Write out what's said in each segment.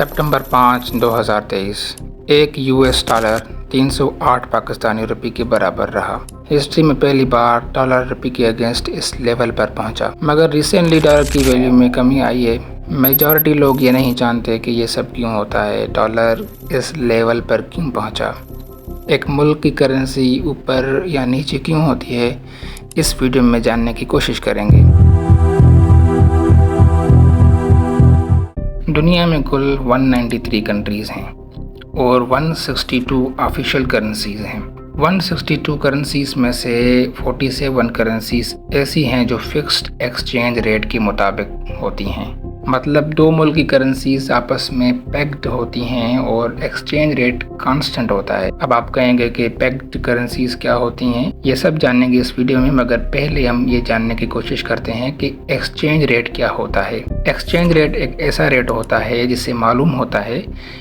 सितंबर 5, 2023 एक US dollar 308 Pakistani रुपये के बराबर रहा। हिस्ट्री में पहली बार डॉलर रुपये के अगेंस्ट इस लेवल पर पहुंचा, मगर रिसेंटली डॉलर की वैल्यू में कमी आई है। मेजॉरिटी लोग ये नहीं जानते कि ये सब क्यों होता है, डॉलर इस लेवल पर क्यों पहुंचा, एक मुल्क की करेंसी ऊपर या नीचे क्यों होती है। इस वीडियो में जानने की कोशिश करेंगे। दुनिया में कुल 193 कंट्रीज़ हैं और 162 ऑफिशियल करेंसीज़ हैं। 162 करेंसीज़ में से 47 करेंसीज़ ऐसी हैं जो फिक्स्ड एक्सचेंज रेट के मुताबिक होती हैं, मतलब दो मुल्क की करेंसीज़ आपस में पैक्ड होती हैं और एक्सचेंज रेट कांस्टेंट होता है। अब आप कहेंगे कि पैक्ड करेंसीज़ क्या होती हैं, ये सब जानेंगे इस वीडियो में, मगर पहले हम ये जानने की कोशिश करते हैं कि एक्सचेंज रेट क्या होता है। एक्सचेंज रेट एक ऐसा रेट होता है जिससे मालूम होता है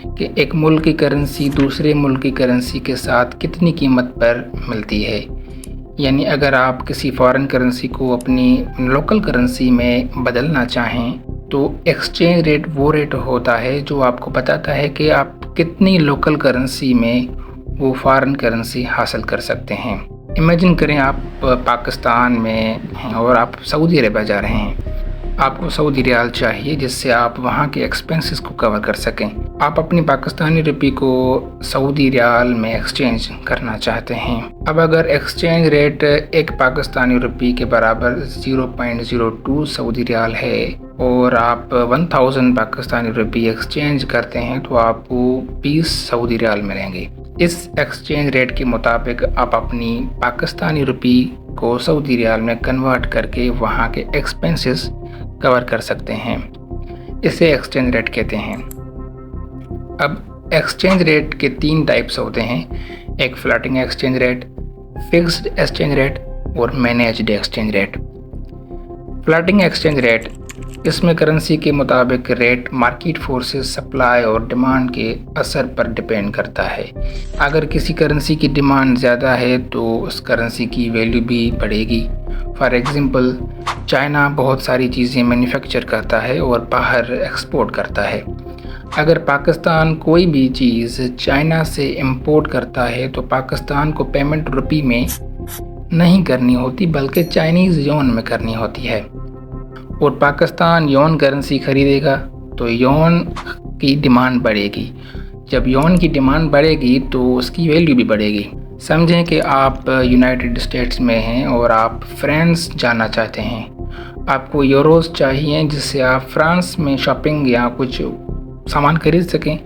कि एक मुल्क की करेंसी दूसरे मुल्क की करेंसी के साथ कितनी कीमत पर मिलती है। यानी अगर आप किसी फॉरेन करेंसी को अपनी लोकल करेंसी में बदलना चाहें तो एक्सचेंज रेट वो रेट होता है जो आपको बताता है कि आप कितनी लोकल करेंसी में वो फॉरेन करेंसी हासिल कर सकते हैं। इमेजिन करें आप पाकिस्तान में हैं और आप सऊदी अरब जा रहे हैं। आपको सऊदी रियाल चाहिए जिससे आप वहाँ के एक्सपेंसेस को कवर कर सकें। आप अपनी पाकिस्तानी रुपये को सऊदी रियाल में एक्सचेंज करना चाहते हैं। अब अगर एक्सचेंज रेट एक पाकिस्तानी रुपये के बराबर 0.02 सऊदी रियाल है और आप 1000 पाकिस्तानी रुपये एक्सचेंज करते हैं तो आपको 20 सऊदी रियाल मिलेंगे। इस एक्सचेंज रेट के मुताबिक आप अपनी पाकिस्तानी रुपये को सऊदी रियाल में कन्वर्ट करके वहाँ के एक्सपेंसेस कवर कर सकते हैं। इसे एक्सचेंज रेट कहते हैं। अब एक्सचेंज रेट के 3 टाइप्स होते हैं, एक floating exchange rate, fixed exchange rate और managed exchange rate. Floating exchange rate, इसमें करेंसी के मुताबिक रेट मार्केट फोर्सेस सप्लाई और डिमांड के असर पर डिपेंड करता है। अगर किसी करेंसी की डिमांड ज़्यादा है तो उस करेंसी की वैल्यू भी बढ़ेगी। फॉर एग्ज़ाम्पल चाइना बहुत सारी चीज़ें मैन्युफैक्चर करता है और बाहर एक्सपोर्ट करता है। अगर पाकिस्तान कोई भी चीज़ चाइना से इंपोर्ट करता है तो पाकिस्तान को पेमेंट रुपये में नहीं करनी होती बल्कि चाइनीज़ योन में करनी होती है, और पाकिस्तान योन करेंसी ख़रीदेगा तो योन की डिमांड बढ़ेगी। जब योन की डिमांड बढ़ेगी तो उसकी वैल्यू भी बढ़ेगी। समझें कि आप यूनाइटेड स्टेट्स में हैं और आप फ्रांस जाना चाहते हैं। आपको यूरोज़ चाहिए जिससे आप फ्रांस में शॉपिंग या कुछ सामान खरीद सकें।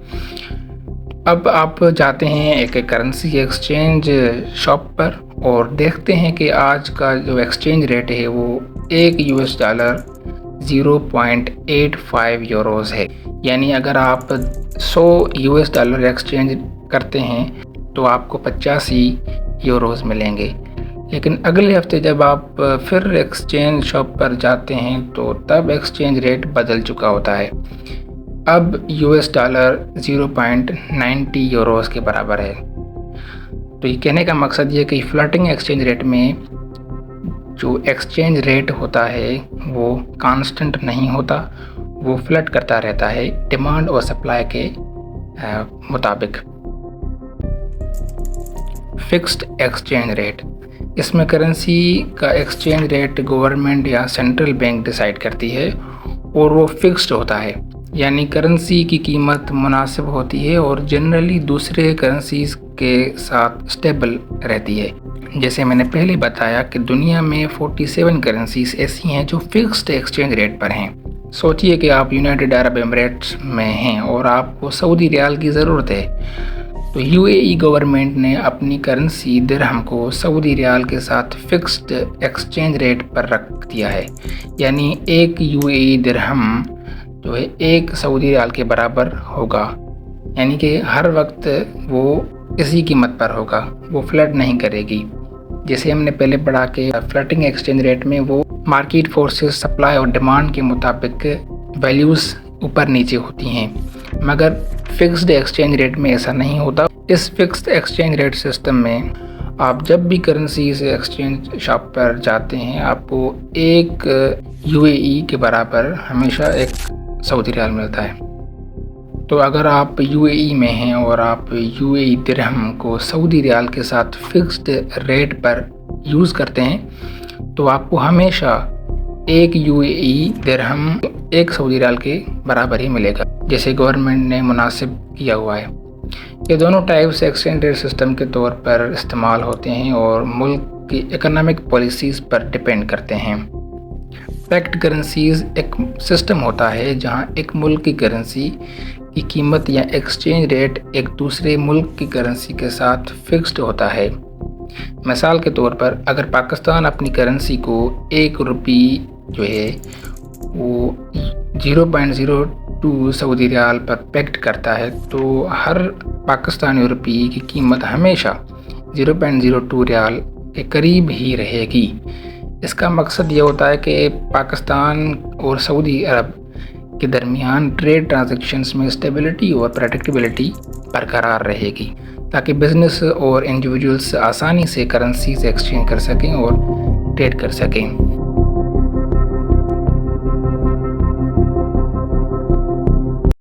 अब आप जाते हैं एक करेंसी एक्सचेंज शॉप पर और देखते हैं कि आज का जो एक्सचेंज रेट है वो एक यूएस डॉलर 0.85 यूरोज़ है। यानी अगर आप 100 यूएस डॉलर एक्सचेंज करते हैं तो आपको 85 यूरोज़ मिलेंगे। लेकिन अगले हफ्ते जब आप फिर एक्सचेंज शॉप पर जाते हैं तो तब एक्सचेंज रेट बदल चुका होता है। अब यूएस डॉलर 0.90 यूरोज़ के बराबर है। तो ये कहने का मकसद ये कि फ्लोटिंग एक्सचेंज रेट में जो एक्सचेंज रेट होता है वो कांस्टेंट नहीं होता, वो फ्लट करता रहता है डिमांड और सप्लाई के मुताबिक। फिक्स्ड एक्सचेंज रेट, इसमें करेंसी का एक्सचेंज रेट गवर्नमेंट या सेंट्रल बैंक डिसाइड करती है और वो फिक्स्ड होता है, यानी करेंसी की कीमत मुनासिब होती है और जनरली दूसरे करेंसीज़ के साथ स्टेबल रहती है। जैसे मैंने पहले बताया कि दुनिया में 47 करेंसीज ऐसी हैं जो फिक्स्ड एक्सचेंज रेट पर हैं। सोचिए कि आप यूनाइटेड अरब एमिरेट्स में हैं और आपको सऊदी रियाल की ज़रूरत है, तो यूएई गवर्नमेंट ने अपनी करेंसी दिरहम को सऊदी रियाल के साथ फिक्स्ड एक्सचेंज रेट पर रख दिया है। यानी एक यूएई दिरहम जो है एक सऊदी रियाल के बराबर होगा, यानी कि हर वक्त वो इसी कीमत पर होगा, वो फ्लट नहीं करेगी। जैसे हमने पहले पढ़ा कि फ्लोटिंग एक्सचेंज रेट में वो मार्केट फोर्सेस सप्लाई और डिमांड के मुताबिक वैल्यूज़ ऊपर नीचे होती हैं, मगर फिक्स्ड एक्सचेंज रेट में ऐसा नहीं होता। इस फिक्स्ड एक्सचेंज रेट सिस्टम में आप जब भी करेंसी से एक्सचेंज शॉप पर जाते हैं आपको एक यूएई के बराबर हमेशा एक सऊदी रियाल मिलता है। तो अगर आप यूएई में हैं और आप यूएई दिरहम को सऊदी रियाल के साथ फिक्स्ड रेट पर यूज़ करते हैं तो आपको हमेशा एक यूएई दिरहम एक सऊदी रियाल के बराबर ही मिलेगा, जैसे गवर्नमेंट ने मुनासिब किया हुआ है। ये दोनों टाइप्स एक्सचेंज रेट सिस्टम के तौर पर इस्तेमाल होते हैं और मुल्क की इकोनॉमिक पॉलिसीज़ पर डिपेंड करते हैं। पैक्ड करेंसीज एक सिस्टम होता है जहां एक मुल्क की करेंसी की कीमत या एक्सचेंज रेट एक दूसरे मुल्क की करेंसी के साथ फिक्स्ड होता है। मिसाल के तौर पर अगर पाकिस्तान अपनी करेंसी को 1 रुपी जो है वो 0.02 सऊदी रियाल पर पैक्ड करता है तो हर पाकिस्तानी रुपये की कीमत हमेशा 0.02 रियाल के करीब ही रहेगी। इसका मकसद ये होता है कि पाकिस्तान और सऊदी अरब के दरमियान ट्रेड ट्रांजैक्शंस में स्टेबिलिटी और प्रेडिक्टेबिलिटी बरकरार रहेगी, ताकि बिजनेस और इंडिविजुअल्स आसानी से करेंसीज एक्सचेंज कर सकें और ट्रेड कर सकें।